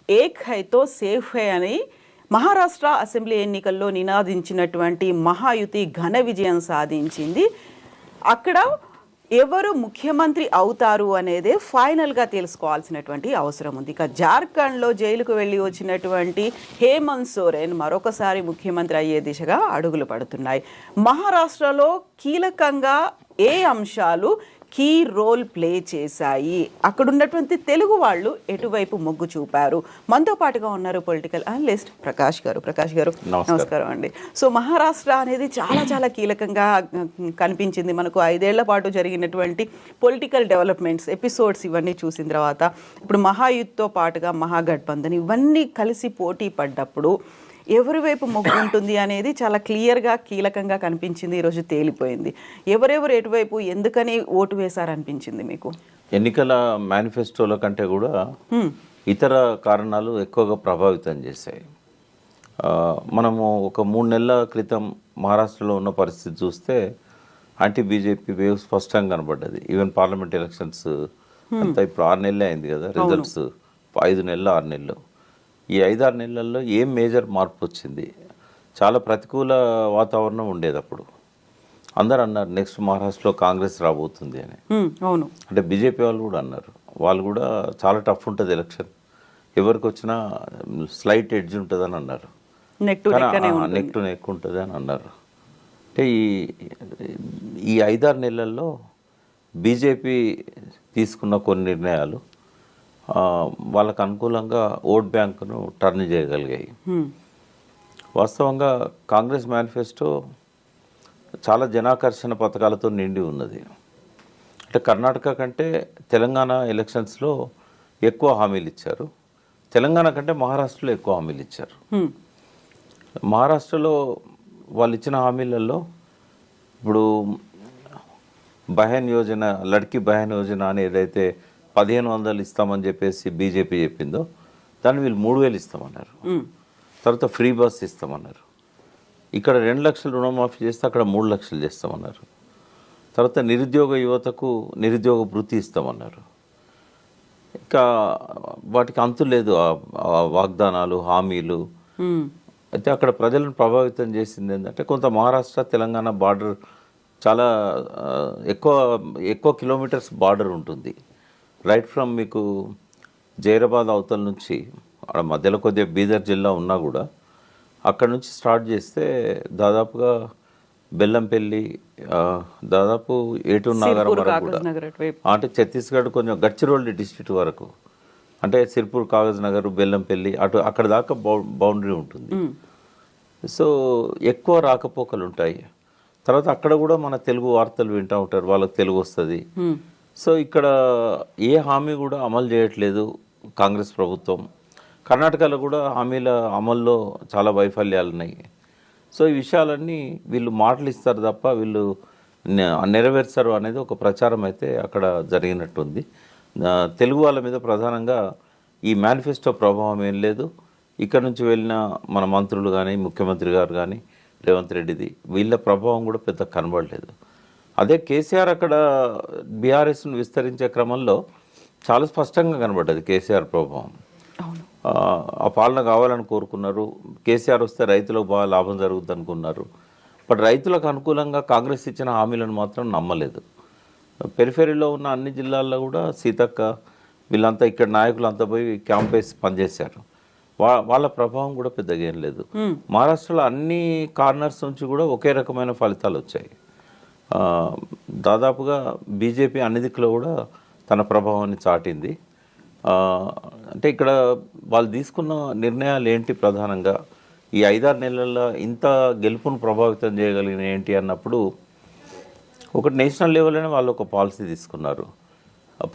ఏక్ హైతో safe high అని Maharashtra assembly ఎన్నికల్లో నినాదించినటువంటి మహాయుతి ఘన విజయం సాధించింది. అక్కడ ఎవరు ముఖ్యమంత్రి అవుతారు అనేదే ఫైనల్గా తెలుసుకోవాల్సినటువంటి అవసరం ఉంది. ఇక జార్ఖండ్లో జైలుకు వెళ్ళి వచ్చినటువంటి హేమంత్ సోరెన్ మరొకసారి ముఖ్యమంత్రి అయ్యే దిశగా అడుగులు పడుతున్నాయి. మహారాష్ట్రలో కీలకంగా ఏ అంశాలు కీ రోల్ ప్లే చేశాయి, అక్కడ ఉన్నటువంటి తెలుగు వాళ్ళు ఎటువైపు మొగ్గు చూపారు? మనతో పాటుగా ఉన్నారు పొలిటికల్ అనలిస్ట్ ప్రకాష్ గారు. ప్రకాష్ గారు నమస్కారం అండి. సో మహారాష్ట్ర అనేది చాలా చాలా కీలకంగా కనిపించింది మనకు. 5 ఏళ్ల పాటు జరిగినటువంటి పొలిటికల్ డెవలప్మెంట్స్ ఎపిసోడ్స్ ఇవన్నీ చూసిన తర్వాత ఇప్పుడు మహాయుత్తో పాటుగా మహాగఠబంధన్ ఇవన్నీ కలిసి పోటీ పడ్డప్పుడు ఎవరి వైపు మొగ్గు ఉంటుంది అనేది చాలా క్లియర్గా కీలకంగా కనిపించింది. ఈరోజు తేలిపోయింది. ఎవరెవరు ఎటువైపు ఎందుకని ఓటు వేశారనిపించింది మీకు? ఎన్నికల మేనిఫెస్టోల కంటే కూడా ఇతర కారణాలు ఎక్కువగా ప్రభావితం చేశాయి. మనము ఒక 3 నెలల క్రితం మహారాష్ట్రలో ఉన్న పరిస్థితి చూస్తే యాంటీ బీజేపీ వేవ్ స్పష్టంగా కనబడ్డది. ఈవెన్ పార్లమెంట్ ఎలక్షన్స్ అంతా ఇప్పుడు 6 నెలలే అయింది కదా, రిజల్ట్స్ 5 నెలలు 6 నెలలు. ఈ 5-6 నెలల్లో ఏం మేజర్ మార్పు వచ్చింది? చాలా ప్రతికూల వాతావరణం ఉండేది అప్పుడు. అందరు అన్నారు నెక్స్ట్ మహారాష్ట్రలో కాంగ్రెస్ రాబోతుంది అని. అవును, అంటే బీజేపీ వాళ్ళు కూడా అన్నారు, వాళ్ళు కూడా చాలా టఫ్ ఉంటుంది ఎలక్షన్, ఎవరికి వచ్చినా స్లైట్ ఎడ్జ్ ఉంటుంది అని అన్నారు. నెక్ టు నెక్ ఉంటుంది అని అన్నారు. అంటే ఈ 5-6 నెలల్లో బీజేపీ తీసుకున్న కొన్ని నిర్ణయాలు వాళ్ళకు అనుకూలంగా ఓట్ బ్యాంకును టర్న్ చేయగలిగాయి. వాస్తవంగా కాంగ్రెస్ మేనిఫెస్టో చాలా జనాకర్షణ పథకాలతో నిండి ఉన్నది. అంటే కర్ణాటక కంటే తెలంగాణ ఎలక్షన్స్లో ఎక్కువ హామీలు ఇచ్చారు, తెలంగాణ కంటే మహారాష్ట్రలో ఎక్కువ హామీలు ఇచ్చారు. మహారాష్ట్రలో వాళ్ళు ఇచ్చిన హామీలలో ఇప్పుడు బహన్ యోజన, లడ్కీ బహన్ యోజన అని ఏదైతే 1500 ఇస్తామని చెప్పేసి బీజేపీ చెప్పిందో దాన్ని వీళ్ళు 3000 ఇస్తామన్నారు. తర్వాత ఫ్రీ బస్ ఇస్తామన్నారు. ఇక్కడ 2 లక్షలు రుణమాఫీ చేస్తే అక్కడ 3 లక్షలు చేస్తామన్నారు. తర్వాత నిరుద్యోగ యువతకు నిరుద్యోగ భృతి ఇస్తామన్నారు. ఇంకా వాటికి అంతు లేదు ఆ వాగ్దానాలు, హామీలు. అయితే అక్కడ ప్రజలను ప్రభావితం చేసింది ఏంటంటే కొంత మహారాష్ట్ర తెలంగాణ బార్డర్ చాలా ఎక్కువ కిలోమీటర్స్ బార్డర్ ఉంటుంది. రైట్ ఫ్రమ్ మీకు జైరాబాద్ అవతల నుంచి అక్కడ మధ్యలో కొద్దిగా బీదర్ జిల్లా ఉన్నా కూడా అక్కడ నుంచి స్టార్ట్ చేస్తే దాదాపుగా బెల్లంపల్లి, దాదాపు ఏటూరు నాగరం వరకు కూడా, అంటే ఛత్తీస్గఢ్ కొంచెం గడ్చిరోలి డిస్ట్రిక్ట్ వరకు, అంటే సిర్పూర్, కాగజ్ నగర్, బెల్లంపల్లి అక్కడ దాకా బౌండరీ ఉంటుంది. సో ఎక్కువ రాకపోకలు ఉంటాయి. తర్వాత అక్కడ కూడా మన తెలుగు వార్తలు వింటూ ఉంటారు, వాళ్ళకి తెలుగు వస్తుంది. సో ఇక్కడ ఏ హామీ కూడా అమలు చేయట్లేదు కాంగ్రెస్ ప్రభుత్వం. కర్ణాటకలో కూడా హామీల అమల్లో చాలా వైఫల్యాలు ఉన్నాయి. సో ఈ విషయాలన్నీ వీళ్ళు మాటలు ఇస్తారు తప్ప వీళ్ళు నెరవేర్చారు అనేది ఒక ప్రచారం అయితే అక్కడ జరిగినట్టుంది. తెలుగు వాళ్ళ మీద ప్రధానంగా ఈ మేనిఫెస్టో ప్రభావం ఏం లేదు. ఇక్కడ నుంచి వెళ్ళిన మన మంత్రులు కానీ, ముఖ్యమంత్రి గారు కానీ, రేవంత్ రెడ్డిది, వీళ్ళ ప్రభావం కూడా పెద్ద కనబడలేదు. అదే కేసీఆర్ అక్కడ బీఆర్ఎస్ను విస్తరించే క్రమంలో చాలా స్పష్టంగా కనబడ్డది కేసీఆర్ ప్రభావం. ఆ పాలన కావాలని కోరుకున్నారు. కేసీఆర్ వస్తే రైతులకు బాగా లాభం జరుగుతుంది అనుకున్నారు. బట్ రైతులకు అనుకూలంగా కాంగ్రెస్ ఇచ్చిన హామీలను మాత్రం నమ్మలేదు. పెరిఫెరీలో ఉన్న అన్ని జిల్లాల్లో కూడా సీతక్క వీళ్ళంతా ఇక్కడ నాయకులు అంతా పోయి క్యాంప్ వేసి పనిచేశారు. వాళ్ళ ప్రభావం కూడా పెద్దగా ఏం లేదు. మహారాష్ట్రలో అన్ని కార్నర్స్ నుంచి కూడా ఒకే రకమైన ఫలితాలు వచ్చాయి. దాదాపుగా బీజేపీ అన్ని దిక్కులో కూడా తన ప్రభావాన్ని చాటింది. అంటే ఇక్కడ వాళ్ళు తీసుకున్న నిర్ణయాలు ఏంటి? ప్రధానంగా ఈ 5-6 నెలల్లో ఇంత గెలుపును ప్రభావితం చేయగలిగిన ఏంటి అన్నప్పుడు, ఒకటి నేషనల్ లెవెల్లోనే వాళ్ళు ఒక పాలసీ తీసుకున్నారు,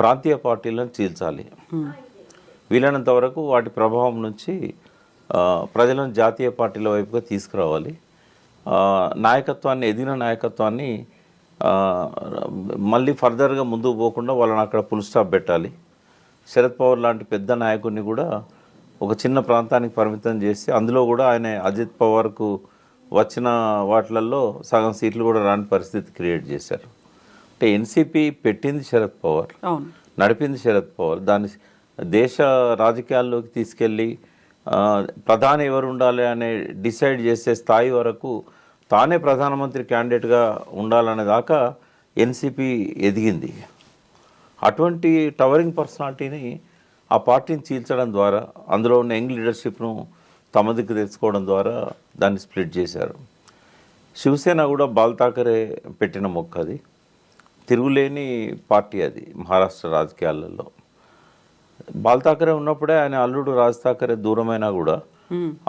ప్రాంతీయ పార్టీలను చీల్చాలి, వీలైనంత వరకు వాటి ప్రభావం నుంచి ప్రజలను జాతీయ పార్టీల వైపుగా తీసుకురావాలి, నాయకత్వాన్ని, ఎదిగిన నాయకత్వాన్ని మళ్ళీ ఫర్దర్గా ముందుకు పోకుండా వాళ్ళని అక్కడ ఫుల్ స్టాప్ పెట్టాలి. శరద్ పవార్ లాంటి పెద్ద నాయకుడిని కూడా ఒక చిన్న ప్రాంతానికి పరిమితం చేసి, అందులో కూడా ఆయన అజిత్ పవార్కు వచ్చిన వాటిలలో సగం సీట్లు కూడా రాని పరిస్థితి క్రియేట్ చేశారు. అంటే ఎన్సీపీ పెట్టింది శరద్ పవార్, నడిపింది శరద్ పవార్, దాన్ని దేశ రాజకీయాల్లోకి తీసుకెళ్ళి ప్రధాని ఎవరు ఉండాలి అనే డిసైడ్ చేసే స్థాయి వరకు తానే ప్రధానమంత్రి క్యాండిడేట్గా ఉండాలనే దాకా ఎన్సీపీ ఎదిగింది. అటువంటి టవరింగ్ పర్సనాలిటీని ఆ పార్టీని చీల్చడం ద్వారా, అందులో ఉన్న యంగ్ లీడర్షిప్ను తమ దిక్కు తెచ్చుకోవడం ద్వారా దాన్ని స్ప్లిట్ చేశారు. శివసేన కూడా బాల్ ఠాకరే పెట్టిన మొక్క, అది తిరుగులేని పార్టీ, అది మహారాష్ట్ర రాజకీయాలలో. బాల్ ఠాకరే ఉన్నప్పుడే ఆయన అల్లుడు రాజ్ ఠాకరే దూరమైనా కూడా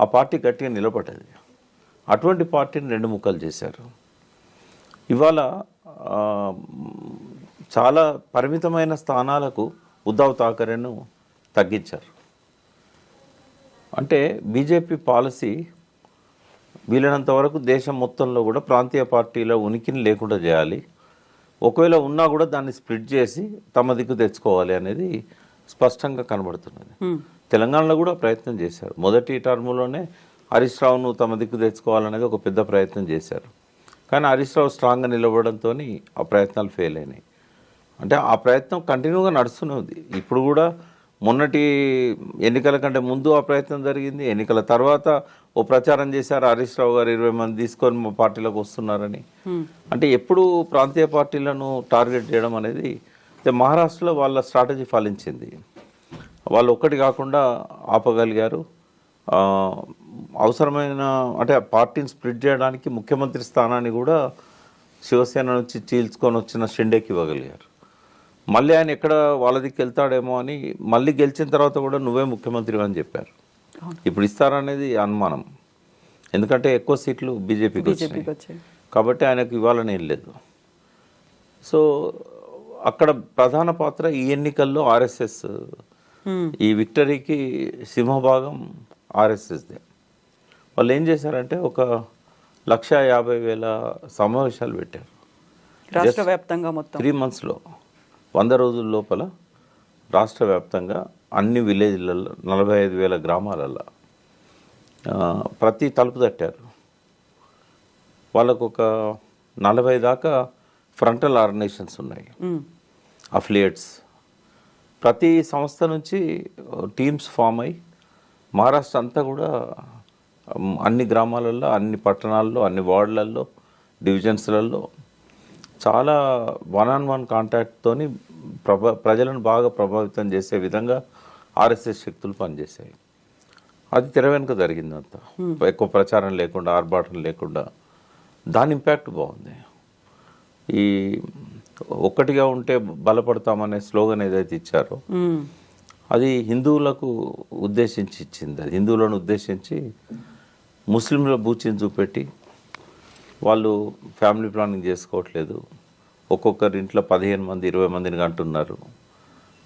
ఆ పార్టీ గట్టిగా నిలబడ్డది. అటువంటి పార్టీని రెండు ముక్కలు చేశారు. ఇవాళ చాలా పరిమితమైన స్థానాలకు ఉద్ధవ్ ఠాకరేను తగ్గించారు. అంటే బీజేపీ పాలసీ వీలైనంత వరకు దేశం మొత్తంలో కూడా ప్రాంతీయ పార్టీల ఉనికిని లేకుండా చేయాలి, ఒకవేళ ఉన్నా కూడా దాన్ని స్ప్లిట్ చేసి తమ దిక్కు తెచ్చుకోవాలి అనేది స్పష్టంగా కనబడుతున్నది. తెలంగాణలో కూడా ప్రయత్నం చేశారు. మొదటి టర్ములోనే హరీష్ రావును తమ దిక్కు తెచ్చుకోవాలనేది ఒక పెద్ద ప్రయత్నం చేశారు. కానీ హరీష్ రావు స్ట్రాంగ్గా నిలబడంతో ఆ ప్రయత్నాలు ఫెయిల్ అయినాయి. అంటే ఆ ప్రయత్నం కంటిన్యూగా నడుస్తూనే ఉంది. ఇప్పుడు కూడా మొన్నటి ఎన్నికల కంటే ముందు ఆ ప్రయత్నం జరిగింది. ఎన్నికల తర్వాత ఓ ప్రచారం చేశారు, హరీష్ రావు గారు 20 మంది తీసుకొని మా పార్టీలోకి వస్తున్నారని. అంటే ఎప్పుడు ప్రాంతీయ పార్టీలను టార్గెట్ చేయడం అనేది మహారాష్ట్రలో వాళ్ళ స్ట్రాటజీ ఫలించింది. వాళ్ళు ఒక్కటి కాకుండా ఆపగలిగారు. అవసరమైన అంటే పార్టీని స్ప్లిట్ చేయడానికి ముఖ్యమంత్రి స్థానాన్ని కూడా శివసేన నుంచి చీల్చుకొని వచ్చిన షిండేకి ఇవ్వగలిగారు. మళ్ళీ ఆయన ఎక్కడ వాళ్ళ దిక్కు వెళ్తాడేమో అని మళ్ళీ గెలిచిన తర్వాత కూడా నువ్వే ముఖ్యమంత్రి అని చెప్పారు. ఇప్పుడు ఇస్తారనేది అనుమానం, ఎందుకంటే ఎక్కువ సీట్లు బీజేపీకి వచ్చాయి కాబట్టి ఆయనకు ఇవ్వాలని ఏం లేదు. సో అక్కడ ప్రధాన పాత్ర ఈ ఎన్నికల్లో ఆర్ఎస్ఎస్, ఈ విక్టరీకి సింహభాగం ఆర్ఎస్ఎస్దే. వాళ్ళు ఏం చేశారంటే 1,50,000 సమావేశాలు పెట్టారు రాష్ట్ర వ్యాప్తంగా. మొత్తం 3 monthsలో 100 రోజుల లోపల రాష్ట్ర వ్యాప్తంగా అన్ని విలేజ్లలో 45,000 గ్రామాలలో ప్రతి తలుపు తట్టారు. వాళ్ళకు 40 దాకా ఫ్రంటల్ ఆర్గనైజేషన్స్ ఉన్నాయి, అఫిలియేట్స్. ప్రతి సంస్థ నుంచి టీమ్స్ ఫామ్ అయ్యి మహారాష్ట్ర అంతా కూడా అన్ని గ్రామాలలో, అన్ని పట్టణాల్లో, అన్ని వార్డులలో, డివిజన్స్లలో చాలా 1-on-1 కాంటాక్ట్తోని ప్రజలను బాగా ప్రభావితం చేసే విధంగా ఆర్ఎస్ఎస్ శక్తులు పనిచేశాయి. అది తెర వెనుక జరిగిందంతా, ఎక్కువ ప్రచారం లేకుండా, ఆర్భాటం లేకుండా. దాని ఇంపాక్ట్ బాగుంది. ఈ ఒక్కటిగా ఉంటే బలపడతామనే స్లోగన్ ఏదైతే ఇచ్చారో అది హిందువులకు ఉద్దేశించి ఇచ్చింది. అది హిందువులను ఉద్దేశించి ముస్లింల బూచిని చూపెట్టి వాళ్ళు ఫ్యామిలీ ప్లానింగ్ చేసుకోవట్లేదు, ఒక్కొక్కరి ఇంట్లో 15 మంది 20 మందిని కంటున్నారు,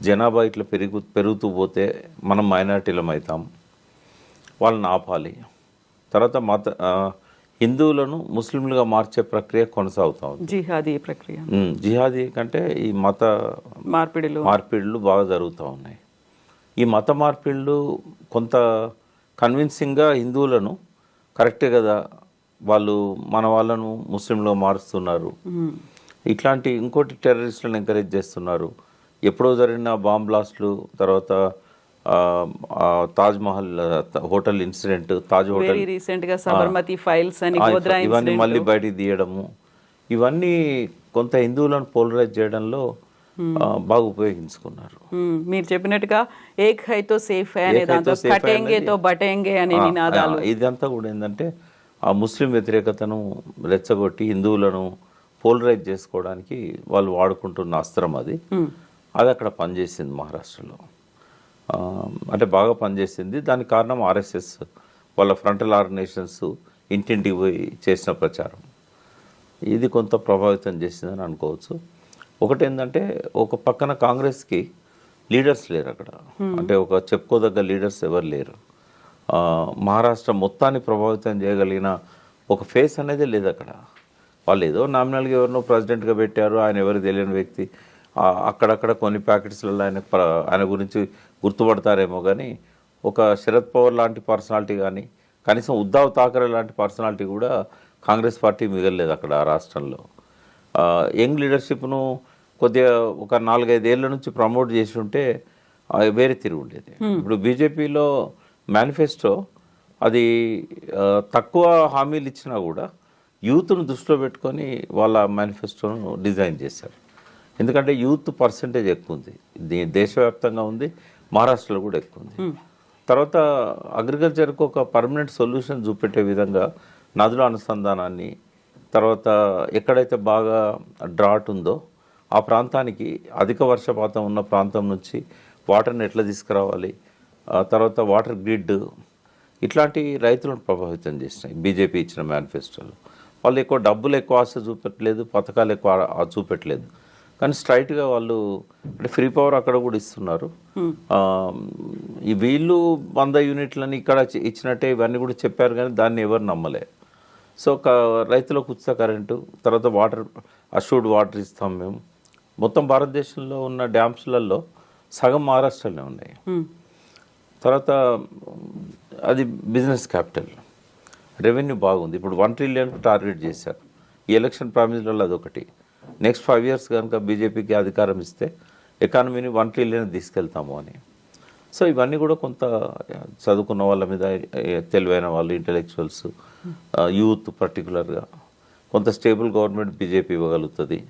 జనాభా ఇట్లా పెరుగుతూ పోతే మనం మైనారిటీలం అవుతాం, వాళ్ళని ఆపాలి. తర్వాత హిందువులను ముస్లింలుగా మార్చే ప్రక్రియ కొనసాగుతూ ఉంది. జిహాదీ ప్రక్రియ, జిహాదీ కంటే ఈ మత మార్పిడులు బాగా జరుగుతూ ఉన్నాయి. ఈ మత మార్పిడులు కొంత కన్విన్సింగ్గా హిందువులను కరెక్టే కదా, వాళ్ళు మన వాళ్ళను ముస్లింలుగా మారుస్తున్నారు, ఇట్లాంటి ఇంకోటి టెర్రరిస్టులను ఎంకరేజ్ చేస్తున్నారు. ఎప్పుడో జరిగిన బాంబ్ బ్లాస్ట్లు, తర్వాత Taj Mahal hotel incident, Taj hotel రీసెంట్గా సబర్మతి ఫైల్స్ అని ఇవన్నీ మళ్ళీ బయటికి తీయడము, ఇవన్నీ కొంత హిందువులను పోలరైజ్ చేయడంలో బాగా ఉపయోగించుకున్నారు. మీరు చెప్పినట్టుగా ఏక్ హైతో సేఫ్ హై అనే దాంతో కటేంగేతో బటేంగే అనే నినాదాలు, ఇదంతా కూడా ఏంటంటే ఆ ముస్లిం వ్యతిరేకతను రెచ్చగొట్టి హిందువులను పోలరైజ్ చేసుకోవడానికి వాళ్ళు వాడుకుంటున్న అస్త్రం అది అక్కడ పనిచేసింది మహారాష్ట్రలో. అంటే బాగా పనిచేసింది. దానికి కారణం ఆర్ఎస్ఎస్ వాళ్ళ ఫ్రంటల్ ఆర్గనైజేషన్స్ ఇంటింటికి పోయి చేసిన ప్రచారం, ఇది కొంత ప్రభావితం చేసిందని అనుకోవచ్చు. ఒకటి ఏంటంటే ఒక పక్కన కాంగ్రెస్కి లీడర్స్ లేరు అక్కడ, అంటే ఒక చెప్పుకోదగ్గ లీడర్స్ ఎవరు లేరు. మహారాష్ట్ర మొత్తాన్ని ప్రభావితం చేయగలిగిన ఒక ఫేస్ అనేది లేదు అక్కడ. వాళ్ళు ఏదో నామినల్గా ఎవరినో ప్రెసిడెంట్గా పెట్టారు, ఆయన ఎవరు తెలియని వ్యక్తి. అక్కడక్కడ కొన్ని ప్యాకెట్స్లలో ఆయన గురించి గుర్తుపడతారేమో, కానీ ఒక శరద్ పవార్ లాంటి పర్సనాలిటీ కానీ, కనీసం ఉద్ధవ్ ఠాకరే లాంటి పర్సనాలిటీ కూడా కాంగ్రెస్ పార్టీ మిగలలేదు అక్కడ ఆ రాష్ట్రంలో. యంగ్ లీడర్షిప్ను కొద్దిగా ఒక 4-5 ఏళ్ళ నుంచి ప్రమోట్ చేసి ఉంటే వేరే తిరిగి ఉండేది. ఇప్పుడు బీజేపీలో మేనిఫెస్టో అది తక్కువ హామీలు ఇచ్చినా కూడా యూత్ను దృష్టిలో పెట్టుకొని వాళ్ళ మేనిఫెస్టోను డిజైన్ చేశారు. ఎందుకంటే యూత్ పర్సంటేజ్ ఎక్కువ ఉంది, దేశవ్యాప్తంగా ఉంది, మహారాష్ట్రలో కూడా ఎక్కువ ఉంది. తర్వాత అగ్రికల్చర్కు ఒక పర్మనెంట్ సొల్యూషన్ చూపెట్టే విధంగా నదుల అనుసంధానాన్ని, తర్వాత ఎక్కడైతే బాగా డ్రాట్ ఉందో ఆ ప్రాంతానికి అధిక వర్షపాతం ఉన్న ప్రాంతం నుంచి వాటర్ని ఎట్లా తీసుకురావాలి, తర్వాత వాటర్ గ్రిడ్, ఇట్లాంటి రైతులను ప్రభావితం చేసినాయి బీజేపీ ఇచ్చిన మేనిఫెస్టోలో. వాళ్ళు ఎక్కువ డబ్బులు ఎక్కువ ఆశ చూపెట్టలేదు, పథకాలు ఎక్కువ చూపెట్టలేదు, కానీ స్ట్రైట్గా వాళ్ళు అంటే ఫ్రీ పవర్ అక్కడ కూడా ఇస్తున్నారు. ఈ వీళ్ళు 100 యూనిట్లని ఇక్కడ ఇచ్చినట్టే ఇవన్నీ కూడా చెప్పారు, కానీ దాన్ని ఎవరు నమ్మలే. సో రైతులకు ఉచిత కరెంటు, తర్వాత వాటర్ అష్యూర్డ్ వాటర్ ఇస్తాం మేము. మొత్తం భారతదేశంలో ఉన్న డ్యామ్స్లలో సగం మహారాష్ట్రలోనే ఉన్నాయి. తర్వాత అది బిజినెస్ క్యాపిటల్, రెవెన్యూ బాగుంది. ఇప్పుడు 1 ట్రిలియన్ టార్గెట్ చేశారు. ఈ ఎలక్షన్ ప్రామిస్లలో అదొకటి. నెక్స్ట్ 5 ఇయర్స్ కనుక బీజేపీకి అధికారం ఇస్తే ఎకానమీని 1 ట్రిలియన్ తీసుకెళ్తాము అని. సో ఇవన్నీ కూడా కొంత చదువుకున్న వాళ్ళ మీద, తెలివైన వాళ్ళు, ఇంటలెక్చువల్స్, యూత్ పర్టికులర్గా కొంత స్టేబుల్ గవర్నమెంట్ బీజేపీ ఇవ్వగలుగుతుంది.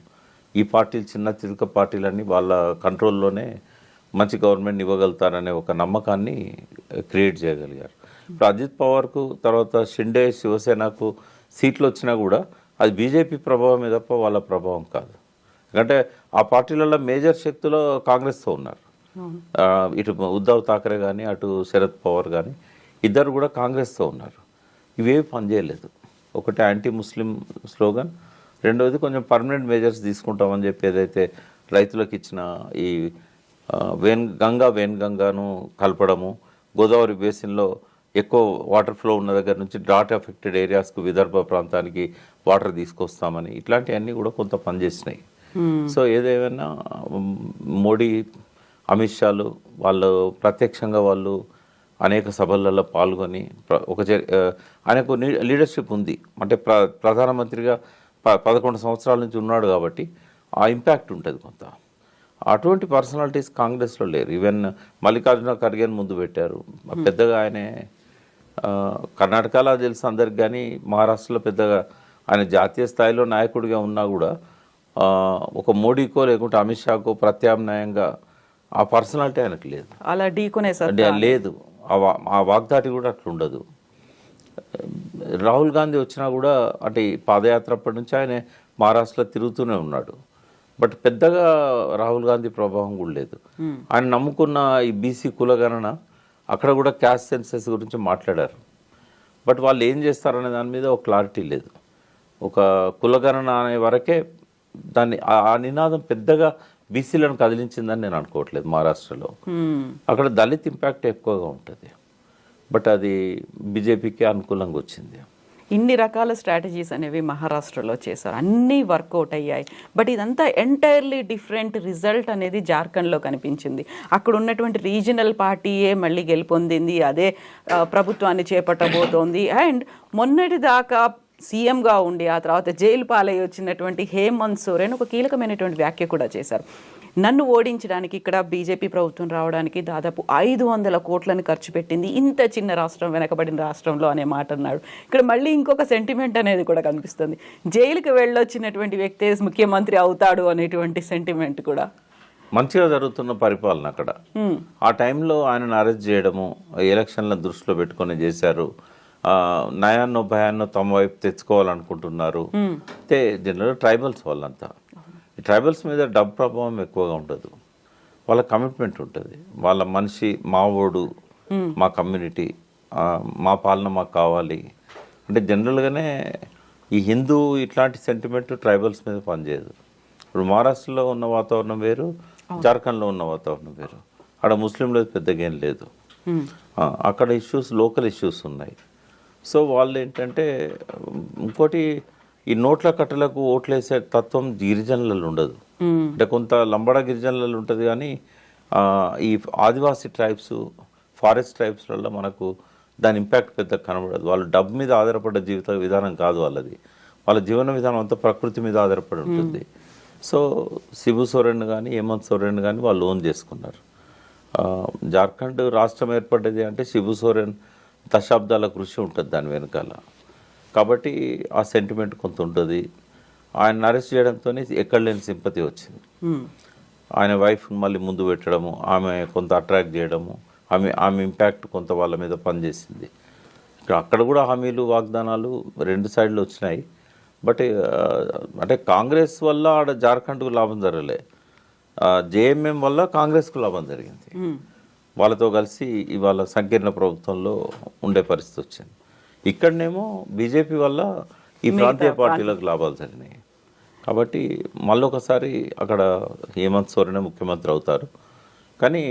ఈ పార్టీలు చిన్న చిలుక పార్టీలన్నీ వాళ్ళ కంట్రోల్లోనే మంచి గవర్నమెంట్ ఇవ్వగలుగుతారనే ఒక నమ్మకాన్ని క్రియేట్ చేయగలిగారు. ఇప్పుడు అజిత్ పవార్కు, తర్వాత షిండే, శివసేనకు సీట్లు వచ్చినా కూడా అది బీజేపీ ప్రభావమే తప్ప వాళ్ళ ప్రభావం కాదు. ఎందుకంటే ఆ పార్టీలలో మేజర్ శక్తులు కాంగ్రెస్తో ఉన్నారు. ఇటు ఉద్ధవ్ ఠాకరే కానీ, అటు శరద్ పవార్ కానీ, ఇద్దరు కూడా కాంగ్రెస్తో ఉన్నారు. ఇవేవి పనిచేయలేదు. ఒకటి యాంటీ ముస్లిం స్లోగన్, రెండవది కొంచెం పర్మనెంట్ మెజర్స్ తీసుకుంటామని చెప్పి ఏదైతే రైతులకు ఇచ్చిన ఈ వేన్గంగాను కలపడము, గోదావరి బేసిన్లో ఎక్కువ వాటర్ ఫ్లో ఉన్న దగ్గర నుంచి డ్రాట్ ఎఫెక్టెడ్ ఏరియాస్కు, విదర్భ ప్రాంతానికి వాటర్ తీసుకొస్తామని, ఇట్లాంటివన్నీ కూడా కొంత పనిచేసినాయి. సో ఏదేమైనా మోడీ, అమిత్ షాలు వాళ్ళు ప్రత్యక్షంగా వాళ్ళు అనేక సభలలో పాల్గొని ఆయనకు లీడర్షిప్ ఉంది. అంటే ప్రధానమంత్రిగా 11 సంవత్సరాల నుంచి ఉన్నాడు కాబట్టి ఆ ఇంపాక్ట్ ఉంటుంది కొంత. అటువంటి పర్సనాలిటీస్ కాంగ్రెస్లో లేరు. ఈవెన్ మల్లికార్జున ఖర్గేని ముందు పెట్టారు. పెద్దగా ఆయనే కర్ణాటకలో తెలుసు అందరికి, కానీ మహారాష్ట్రలో పెద్దగా ఆయన జాతీయ స్థాయిలో నాయకుడిగా ఉన్నా కూడా ఒక మోడీకో లేకుంటే అమిత్ షాకో ప్రత్యామ్నాయంగా ఆ పర్సనాలిటీ ఆయనకు లేదు. అలా ఢీకొనే లేదు, ఆ వాగ్దాటి కూడా అట్లా ఉండదు. రాహుల్ గాంధీ వచ్చినా కూడా అంటే పాదయాత్ర అప్పటి నుంచి ఆయన మహారాష్ట్రలో తిరుగుతూనే ఉన్నాడు. బట్ పెద్దగా రాహుల్ గాంధీ ప్రభావం కూడా లేదు. ఆయన నమ్ముకున్న ఈ బీసీ కులగణన, అక్కడ కూడా క్యాస్ట్ సెన్సెస్ గురించి మాట్లాడారు. బట్ వాళ్ళు ఏం చేస్తారనే దాని మీద ఒక క్లారిటీ లేదు. ఒక కులగణన అనే వరకే దాన్ని, ఆ నినాదం పెద్దగా బీసీలను కదిలించిందని నేను అనుకోవట్లేదు. మహారాష్ట్రలో అక్కడ దళిత్ ఇంపాక్ట్ ఎక్కువగా ఉంటుంది. బట్ అది బీజేపీకి అనుకూలంగా వచ్చింది. ఇన్ని రకాల స్ట్రాటజీస్ అనేవి మహారాష్ట్రలో చేశారు, అన్నీ వర్కౌట్ అయ్యాయి. బట్ ఇదంతా ఎంటైర్లీ డిఫరెంట్ రిజల్ట్ అనేది జార్ఖండ్లో కనిపించింది. అక్కడ ఉన్నటువంటి రీజనల్ పార్టీయే మళ్ళీ గెలుపొందింది, అదే ప్రభుత్వాన్ని చేపట్టబోతోంది. అండ్ మొన్నటి దాకా సీఎంగా ఉండి ఆ తర్వాత జైలు పాలై వచ్చినటువంటి హేమంత్ సోరెన్ ఒక కీలకమైనటువంటి వ్యాఖ్య కూడా చేశారు. నన్ను ఓడించడానికి ఇక్కడ బీజేపీ ప్రభుత్వం రావడానికి దాదాపు 500 కోట్లను ఖర్చు పెట్టింది ఇంత చిన్న రాష్ట్రం, వెనకబడిన రాష్ట్రంలో అనే మాట అన్నాడు. ఇక్కడ మళ్ళీ ఇంకొక సెంటిమెంట్ అనేది కూడా కనిపిస్తుంది. జైలుకి వెళ్ళొచ్చినటువంటి వ్యక్తే ముఖ్యమంత్రి అవుతాడు అనేటువంటి సెంటిమెంట్ కూడా. మంచిగా జరుగుతున్న పరిపాలన అక్కడ. ఆ టైంలో ఆయనను అరెస్ట్ చేయడము, ఎలక్షన్ల దృష్టిలో పెట్టుకొని చేశారు. నయాన్నో భయాన్నో తమ వైపు తెచ్చుకోవాలనుకుంటున్నారు. అయితే జనరల్ ట్రైబల్స్ వాళ్ళంతా, ఈ ట్రైబల్స్ మీద డబ్బు ప్రభావం ఎక్కువగా ఉండదు, వాళ్ళ కమిట్మెంట్ ఉంటుంది. వాళ్ళ మనిషి, మా ఓడు, మా కమ్యూనిటీ, మా పాలన మాకు కావాలి అంటే జనరల్గానే ఈ హిందూ ఇట్లాంటి సెంటిమెంట్ ట్రైబల్స్ మీద పనిచేయదు. ఇప్పుడు మహారాష్ట్రలో ఉన్న వాతావరణం వేరు, జార్ఖండ్లో ఉన్న వాతావరణం వేరు. అక్కడ ముస్లింలు పెద్దగా ఏం లేదు, అక్కడ ఇష్యూస్, లోకల్ ఇష్యూస్ ఉన్నాయి. సో వాళ్ళు ఏంటంటే, ఇంకోటి ఈ నోట్ల కట్టలకు ఓట్లేసే తత్వం గిరిజనులలో ఉండదు. అంటే కొంత లంబడ గిరిజనులలో ఉంటుంది, కానీ ఈ ఆదివాసీ ట్రైబ్స్, ఫారెస్ట్ ట్రైబ్స్లలో మనకు దాని ఇంపాక్ట్ పెద్ద కనబడదు. వాళ్ళు డబ్బు మీద ఆధారపడ్డ జీవిత విధానం కాదు వాళ్ళది. వాళ్ళ జీవన విధానం అంతా ప్రకృతి మీద ఆధారపడి ఉంటుంది. సో శిబు సోరెన్ కానీ, హేమంత్ సోరెన్ కానీ వాళ్ళు ఓన్ చేసుకున్నారు. జార్ఖండ్ రాష్ట్రం ఏర్పడ్డది అంటే శిబు సోరెన్ దశాబ్దాల కృషి ఉంటుంది దాని వెనకాల. కాబట్టి ఆ సెంటిమెంట్ కొంత ఉంటుంది. ఆయన అరెస్ట్ చేయడంతో ఎక్కడ లేని సింపతి వచ్చింది. ఆయన వైఫ్ మళ్ళీ ముందు పెట్టడము, ఆమె కొంత అట్రాక్ట్ చేయడము, ఆమె ఇంపాక్ట్ కొంత వాళ్ళ మీద పనిచేసింది. అక్కడ కూడా హామీలు వాగ్దానాలు రెండు సైడ్లు వచ్చినాయి. బట్ అంటే కాంగ్రెస్ వల్ల ఆడ జార్ఖండ్కు లాభం జరగలే, జేఎంఎం వల్ల కాంగ్రెస్కు లాభం జరిగింది. వాళ్ళతో కలిసి ఇవాళ సంకీర్ణ ప్రభుత్వంలో ఉండే పరిస్థితి వచ్చింది. ఇక్కడనేమో బీజేపీ వల్ల ఈ ప్రాంతీయ పార్టీలకు లాభాలు జరిగినాయి. కాబట్టి మళ్ళొకసారి అక్కడ హేమంత్ సోరెనే ముఖ్యమంత్రి అవుతారు. కానీ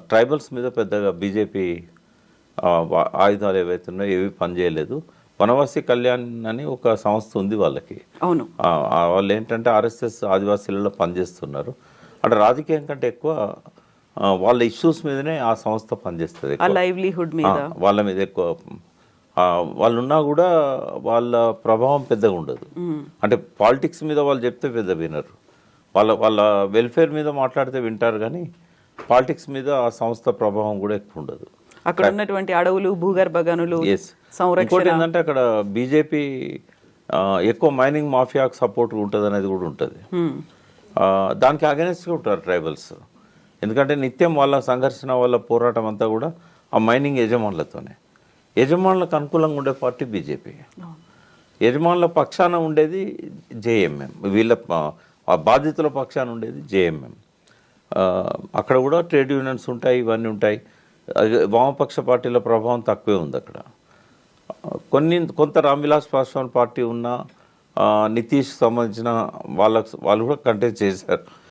ట్రైబల్స్ మీద పెద్దగా బీజేపీ ఆయుధాలు ఏవైతే ఉన్నాయో ఏవి పనిచేయలేదు. వనవాసి కళ్యాణ్ అని ఒక సంస్థ ఉంది వాళ్ళకి. అవును, వాళ్ళు ఏంటంటే ఆర్ఎస్ఎస్ ఆదివాసీలలో పనిచేస్తున్నారు. అంటే రాజకీయం కంటే ఎక్కువ వాళ్ళ ఇష్యూస్ మీదనే ఆ సంస్థ పనిచేస్తుంది. లైవ్లీహుడ్ మీద వాళ్ళ మీద ఎక్కువ వాళ్ళు ఉన్నా కూడా వాళ్ళ ప్రభావం పెద్దగా ఉండదు. అంటే పాలిటిక్స్ మీద వాళ్ళు చెప్తే పెద్ద వినరు. వాళ్ళ వెల్ఫేర్ మీద మాట్లాడితే వింటారు, కానీ పాలిటిక్స్ మీద ఆ సంస్థ ప్రభావం కూడా ఎక్కువ ఉండదు. అక్కడ ఉన్నటువంటి అడవులు, భూగర్భ గనులు సంరక్షణ. ఇంకోటి ఏంటంటే అక్కడ బీజేపీ ఎక్కువ మైనింగ్ మాఫియాకు సపోర్ట్ ఉంటుంది అనేది కూడా ఉంటుంది. దానికి అగెనెస్ట్గా ఉంటారు ట్రైబల్స్. ఎందుకంటే నిత్యం వాళ్ళ సంఘర్షణ, వాళ్ళ పోరాటం అంతా కూడా ఆ మైనింగ్ యజమానులతోనే. యజమానులకు అనుకూలంగా ఉండే పార్టీ బీజేపీ, యజమానుల పక్షాన ఉండేది జేఎంఎం, వీళ్ళ బాధితుల పక్షాన ఉండేది జేఎంఎం. అక్కడ కూడా ట్రేడ్ యూనియన్స్ ఉంటాయి, ఇవన్నీ ఉంటాయి. వామపక్ష పార్టీల ప్రభావం తక్కువే ఉంది అక్కడ. కొంత రామ్విలాస్ పాస్వాన్ పార్టీ ఉన్న నితీష్ సంబంధించిన వాళ్ళు కూడా కంటెస్ట్ చేశారు.